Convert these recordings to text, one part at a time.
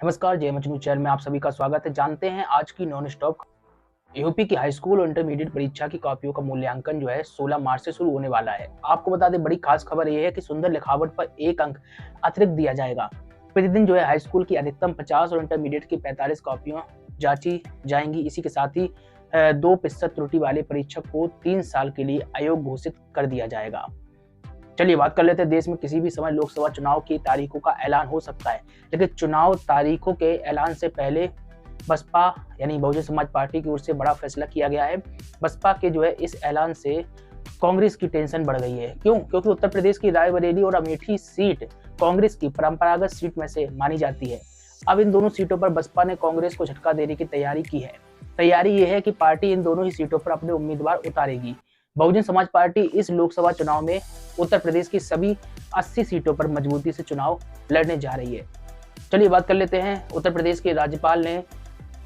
नमस्कार, जय मजनू चैनल में आप सभी का स्वागत है। जानते हैं आज की नॉन स्टॉप यूपी की हाई स्कूल और इंटरमीडिएट परीक्षा की कॉपियों का मूल्यांकन जो है 16 मार्च से शुरू होने वाला है। आपको बता दें, बड़ी खास खबर यह है कि सुंदर लिखावट पर 1 अंक अतिरिक्त दिया जाएगा। प्रतिदिन जो है हाई स्कूल की अधिकतम 50 और इंटरमीडिएट की 45 कॉपियां जांची जाएंगी। इसी के साथ ही 2% त्रुटि वाले परीक्षक को 3 साल के लिए अयोग्य घोषित कर दिया जाएगा। चलिए बात कर लेते हैं, देश में किसी भी समय लोकसभा चुनाव की तारीखों का ऐलान हो सकता है, लेकिन चुनाव तारीखों के ऐलान से पहले बसपा यानी बहुजन समाज पार्टी की ओर से बड़ा फैसला किया गया है। बसपा के जो है इस ऐलान से कांग्रेस की टेंशन बढ़ गई है। क्यों? क्योंकि उत्तर प्रदेश की रायबरेली और अमेठी सीट कांग्रेस की परंपरागत सीट में से मानी जाती है। अब इन दोनों सीटों पर बसपा ने कांग्रेस को झटका देने की तैयारी की है। तैयारी यह है कि पार्टी इन दोनों ही सीटों पर अपने उम्मीदवार उतारेगी। बहुजन समाज पार्टी इस लोकसभा चुनाव में उत्तर प्रदेश की सभी 80 सीटों पर मजबूती से चुनाव लड़ने जा रही है। चलिए बात कर लेते हैं, उत्तर प्रदेश के राज्यपाल ने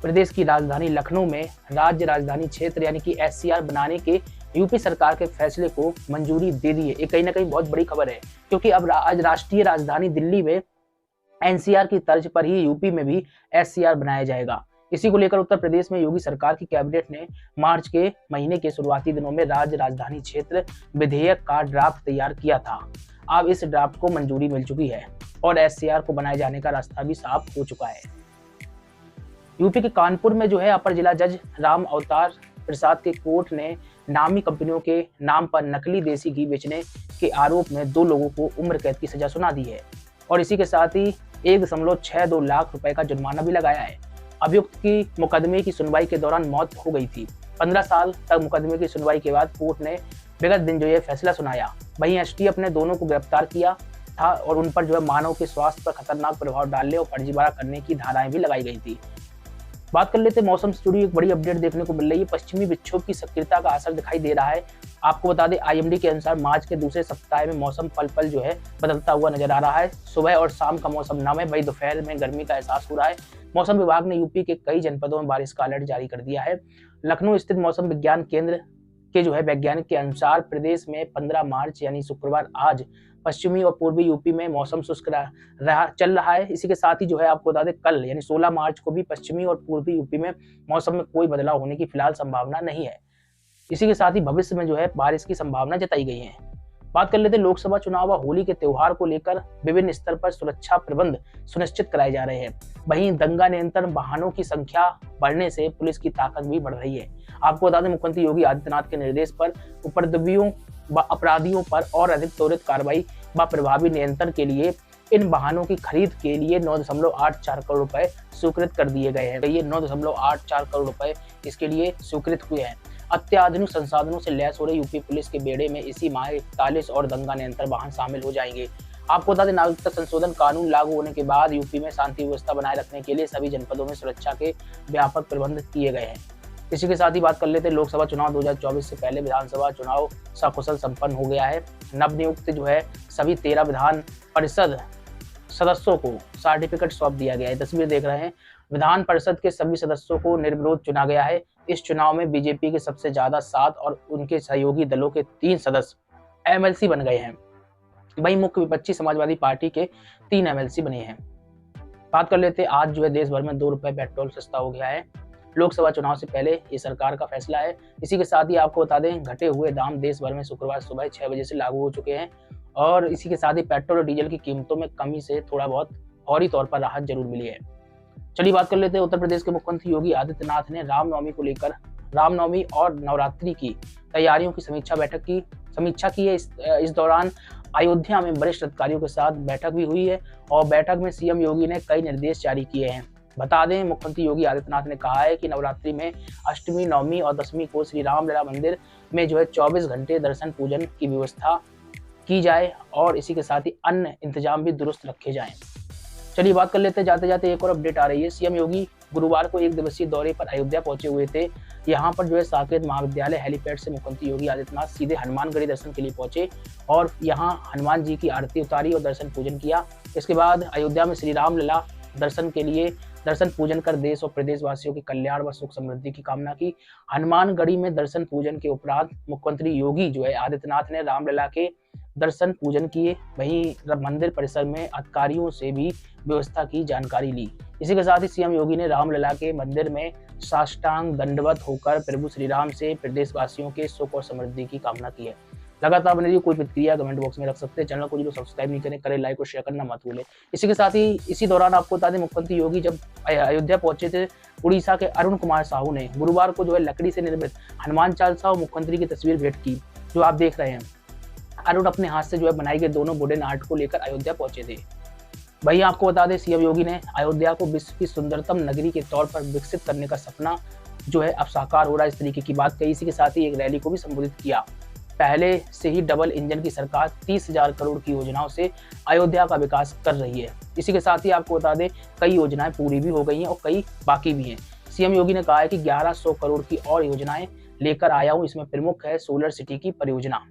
प्रदेश की राजधानी लखनऊ में राज्य राजधानी क्षेत्र यानी कि SCR बनाने के यूपी सरकार के फैसले को मंजूरी दे दी है। ये कहीं ना कहीं बहुत बड़ी खबर है, क्योंकि अब आज राष्ट्रीय राजधानी दिल्ली में NCR की तर्ज पर ही यूपी में भी SCR बनाया जाएगा। इसी को लेकर उत्तर प्रदेश में योगी सरकार की कैबिनेट ने मार्च के महीने के शुरुआती दिनों में राज्य राजधानी क्षेत्र विधेयक का ड्राफ्ट तैयार किया था। अब इस ड्राफ्ट को मंजूरी मिल चुकी है और SCR को बनाए जाने का रास्ता भी साफ हो चुका है। यूपी के कानपुर में जो है अपर जिला जज राम अवतार प्रसाद के कोर्ट ने नामी कंपनियों के नाम पर नकली देसी घी बेचने के आरोप में 2 लोगों को उम्र कैद की सजा सुना दी है और इसी के साथ ही 1.62 लाख रुपए का जुर्माना भी लगाया है। अभियुक्त की मुकदमे की सुनवाई के दौरान मौत हो गई थी। 15 साल तक मुकदमे की सुनवाई के बाद कोर्ट ने विगत दिन जो ये फैसला सुनाया। वहीं STF ने दोनों को गिरफ्तार किया था और उन पर जो है मानव के स्वास्थ्य पर खतरनाक प्रभाव डालने और फर्जीवाड़ा करने की धाराएं भी लगाई गई थी। बात कर लेते हैं, मौसम से जुड़ी एक बड़ी अपडेट देखने को मिल रही है। पश्चिमी विक्षोभ की सक्रियता का असर दिखाई दे रहा है। आपको बता दें, IMD के अनुसार मार्च के दूसरे सप्ताह में मौसम पल पल जो है बदलता हुआ नजर आ रहा है। सुबह और शाम का मौसम नम है, वही दोपहर में गर्मी का एहसास हो रहा है। मौसम विभाग ने यूपी के कई जनपदों में बारिश का अलर्ट जारी कर दिया है। लखनऊ स्थित मौसम विज्ञान केंद्र के जो है वैज्ञानिक के अनुसार प्रदेश में 15 मार्च यानी शुक्रवार आज पश्चिमी और पूर्वी यूपी में मौसम शुष्क चल रहा है। इसी के साथ ही जो है आपको बता दें, कल यानी 16 मार्च को भी पश्चिमी और पूर्वी यूपी में मौसम में कोई बदलाव होने की फिलहाल संभावना नहीं है। इसी के साथ ही भविष्य में जो है बारिश की संभावना जताई गई है। बात कर लेते हैं, लोकसभा चुनाव व होली के त्योहार को लेकर विभिन्न स्तर पर सुरक्षा प्रबंध सुनिश्चित कराए जा रहे हैं। वहीं दंगा नियंत्रण वाहनों की संख्या बढ़ने से पुलिस की ताकत भी बढ़ रही है। आपको बता दें, मुख्यमंत्री योगी आदित्यनाथ के निर्देश पर उपद्रवियों व अपराधियों पर और अधिक त्वरित कार्रवाई व प्रभावी नियंत्रण के लिए इन वाहनों की खरीद के लिए 9.84 करोड़ रुपए स्वीकृत कर दिए गए हैं। ये 9.84 करोड़ रुपए इसके लिए स्वीकृत हुए हैं। अत्याधुनिक संसाधनों से लैस हो रही यूपी पुलिस के बेड़े में इसी माह 41 और दंगा नियंत्रण वाहन शामिल हो जाएंगे। आपको बता दें, नागरिकता संशोधन कानून लागू होने के बाद यूपी में शांति व्यवस्था बनाए रखने के लिए सभी जनपदों में सुरक्षा के व्यापक प्रबंध किए गए हैं। इसी के साथ ही बात कर लेते हैं, लोकसभा चुनाव 2024 से पहले विधानसभा चुनाव सकुशल संपन्न हो गया है। नवनियुक्त जो है सभी 13 विधान परिषद सदस्यों को सर्टिफिकेट सौंप दिया गया है। तस्वीर देख रहे हैं, विधान परिषद के सभी सदस्यों को निर्विरोध चुना गया है। इस चुनाव में बीजेपी के सबसे ज्यादा 7 और उनके सहयोगी दलों के 3 सदस्य MLC बन गए हैं। वहीं मुख्य विपक्षी समाजवादी पार्टी के 3 MLC बने हैं। बात कर लेते हैं, आज जो है देश भर में 2 रुपए पेट्रोल सस्ता हो गया है। लोकसभा चुनाव से पहले ये सरकार का फैसला है। इसी के साथ ही आपको बता दें, घटे हुए दाम देश भर में शुक्रवार सुबह 6 बजे से लागू हो चुके हैं और इसी के साथ ही पेट्रोल और डीजल की कीमतों में कमी से थोड़ा बहुत फौरी तौर पर राहत जरूर मिली है। चलिए बात कर लेते हैं, उत्तर प्रदेश के मुख्यमंत्री योगी आदित्यनाथ ने रामनवमी को लेकर रामनवमी और नवरात्रि की तैयारियों की समीक्षा की है। इस दौरान अयोध्या में वरिष्ठ अधिकारियों के साथ बैठक भी हुई है और बैठक में CM योगी ने कई निर्देश जारी किए हैं। बता दें, मुख्यमंत्री योगी आदित्यनाथ ने कहा है कि नवरात्रि में अष्टमी, नवमी और दशमी को श्री रामलला मंदिर में जो है 24 घंटे दर्शन पूजन की व्यवस्था की जाए और इसी के साथ ही अन्य इंतजाम भी दुरुस्त रखे जाएं। चलिए बात कर लेते हैं, जाते जाते एक और अपडेट आ रही है। CM योगी गुरुवार को 1 दिवसीय दौरे पर अयोध्या पहुंचे हुए थे। यहाँ पर जो है साकेत महाविद्यालय हेलीपैड से मुख्यमंत्री योगी आदित्यनाथ सीधे हनुमानगढ़ी दर्शन के लिए पहुंचे और यहाँ हनुमान जी की आरती उतारी और दर्शन पूजन किया। इसके बाद अयोध्या में श्री रामलला दर्शन के लिए दर्शन पूजन कर देश और प्रदेशवासियों के कल्याण व सुख समृद्धि की कामना की। हनुमानगढ़ी में दर्शन पूजन के उपरांत मुख्यमंत्री योगी जो है आदित्यनाथ ने रामलला के दर्शन पूजन किए। वहीं मंदिर परिसर में अधिकारियों से भी व्यवस्था की जानकारी ली। इसी के साथ ही सीएम योगी ने रामलला के मंदिर में साष्टांग दंडवत होकर प्रभु श्री राम से प्रदेशवासियों के सुख और समृद्धि की कामना की है। लगातार बने रहिए, कोई प्रतिक्रिया कमेंट बॉक्स में रख सकते हैं। चैनल को जो सब्सक्राइब नहीं करें, करें लाइक और शेयर करना मत भूलें। इसी के साथ ही इसी दौरान आपको बता दें, मुख्यमंत्री योगी जब अयोध्या पहुंचे थे, उड़ीसा के अरुण कुमार साहू ने गुरुवार को जो है लकड़ी से निर्मित हनुमान चालीसा और मुख्यमंत्री की तस्वीर भेंट की, जो आप देख रहे हैं। अरुण अपने हाथ से जो है बनाई गई दोनों वुडन आर्ट को लेकर अयोध्या पहुंचे थे। वहीं आपको बता दें, सीएम योगी ने अयोध्या को विश्व की सुंदरतम नगरी के तौर पर विकसित करने का सपना जो है अब साकार हो रहा है, इस तरीके की बात कही। इसी के साथ ही एक रैली को भी संबोधित किया। पहले से ही डबल इंजन की सरकार 30,000 करोड़ की योजनाओं से अयोध्या का विकास कर रही है। इसी के साथ ही आपको बता दें, कई योजनाएं पूरी भी हो गई हैं और कई बाकी भी हैं। सीएम योगी ने कहा है कि 1100 करोड़ की और योजनाएं लेकर आया हूं, इसमें प्रमुख है सोलर सिटी की परियोजना।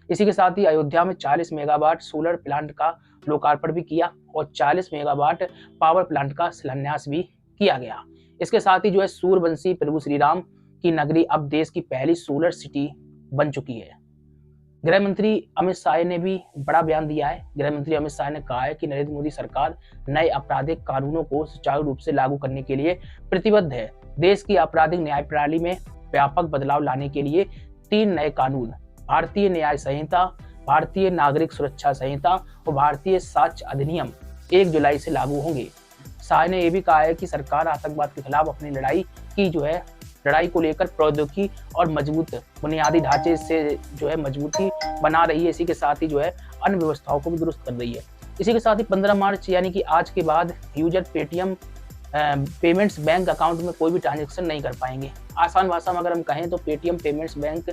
इसी के साथ ही अयोध्या में 40 मेगावाट सोलर प्लांट का लोकार्पण भी किया और 40 मेगावाट पावर प्लांट का शिलान्यास भी किया गया। इसके साथ ही जो है सूर्यवंशी प्रभु श्री राम की नगरी अब देश की पहली सोलर सिटी बन चुकी है। गृह मंत्री अमित शाह ने भी बड़ा बयान दिया है। गृह मंत्री अमित शाह ने कहा है कि नरेंद्र मोदी सरकार नए आपराधिक कानूनों को सुचारू रूप से लागू करने के लिए प्रतिबद्ध है। देश की आपराधिक न्याय प्रणाली में व्यापक बदलाव लाने के लिए 3 नए कानून, भारतीय न्याय संहिता, भारतीय नागरिक सुरक्षा संहिता और भारतीय साक्ष्य अधिनियम 1 जुलाई से लागू होंगे। शाह ने यह भी कहा है कि सरकार आतंकवाद के खिलाफ अपनी लड़ाई को लेकर प्रौद्योगिकी और मजबूत बुनियादी ढांचे से जो है मजबूती बना रही है। इसी के साथ ही जो है अन्य व्यवस्थाओं को भी दुरुस्त कर रही है। इसी के साथ ही 15 मार्च यानी कि आज के बाद user Paytm payments bank account में कोई भी ट्रांजैक्शन नहीं कर पाएंगे। आसान भाषा में अगर हम कहें तो पेटीएम पेमेंट्स बैंक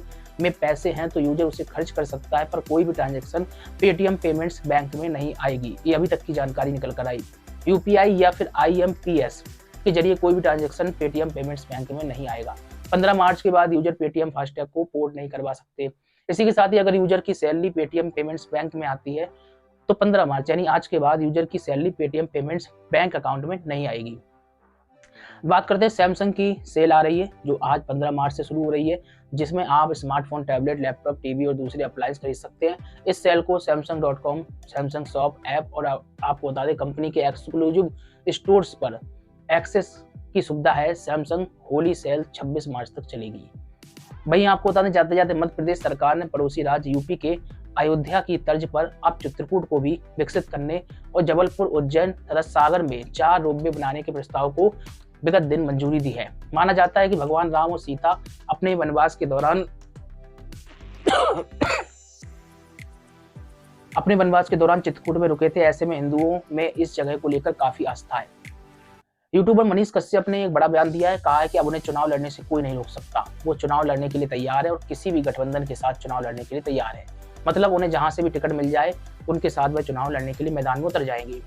में पैसे हैं तो यूजर उसे खर्च कर सकता है, पर कोई भी ट्रांजैक्शन पेटीएम पेमेंट्स बैंक में नहीं आएगी। ये अभी तक की जानकारी निकल कर आई। यूपीआई या फिर IMPS के जरिए कोई भी ट्रांजैक्शन पेटीएम पेमेंट्स बैंक में नहीं आएगा। 15 मार्च के बाद यूजर पेटीएम फास्टैग को पोर्ट नहीं करवा सकते। इसी के साथ ही अगर यूजर की सैलरी पेटीएम पेमेंट्स बैंक में आती है तो 15 मार्च यानी आज के बाद यूजर की salary Paytm payments bank account में नहीं आएगी। बात करते हैं सैमसंग की सेल आ रही है जो आज 15 मार्च से शुरू हो रही है, जिसमें आप स्मार्टफोन, टैबलेट, लैपटॉप, टीवी और दूसरे अप्लायंस खरीद सकते हैं। इस सेल को samsung.com, सैमसंग शॉप ऐप और आपको बता दें कंपनी के एक्सक्लूसिव स्टोर्स पर एक्सेस की सुविधा है। सैमसंग होली सेल 26 मार्च तक चलेगी। वहीं आपको बता दें जाते जाते मध्य प्रदेश सरकार ने पड़ोसी राज्य यूपी के अयोध्या की तर्ज पर अब चित्रकूट को भी विकसित करने और जबलपुर, उज्जैन तथा सागर में 4 रोपवे बनाने के प्रस्ताव को विगत दिन मंजूरी दी है। माना जाता है कि भगवान राम और सीता अपने वनवास के दौरान चित्रकूट में रुके थे। ऐसे में हिंदुओं में इस जगह को लेकर काफी आस्था है। यूट्यूबर मनीष कश्यप ने एक बड़ा बयान दिया है, कहा है कि अब उन्हें चुनाव लड़ने से कोई नहीं रोक सकता। वो चुनाव लड़ने के लिए तैयार है और किसी भी गठबंधन के साथ चुनाव लड़ने के लिए तैयार है। मतलब उन्हें जहां से भी टिकट मिल जाए उनके साथ वह चुनाव लड़ने के लिए मैदान में उतर जाएंगे।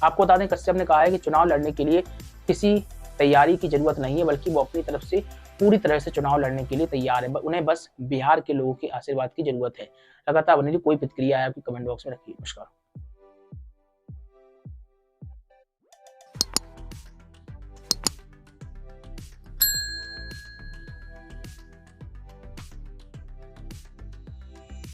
आपको बता दें कश्यप ने कहा है कि चुनाव लड़ने के लिए किसी तैयारी की जरूरत नहीं है, बल्कि वो अपनी तरफ से पूरी तरह से चुनाव लड़ने के लिए तैयार है। उन्हें बस बिहार के लोगों के आशीर्वाद की जरूरत है। लगातार बने रहिए, कोई प्रतिक्रिया है आपकी कमेंट बॉक्स में रखिए। नमस्कार।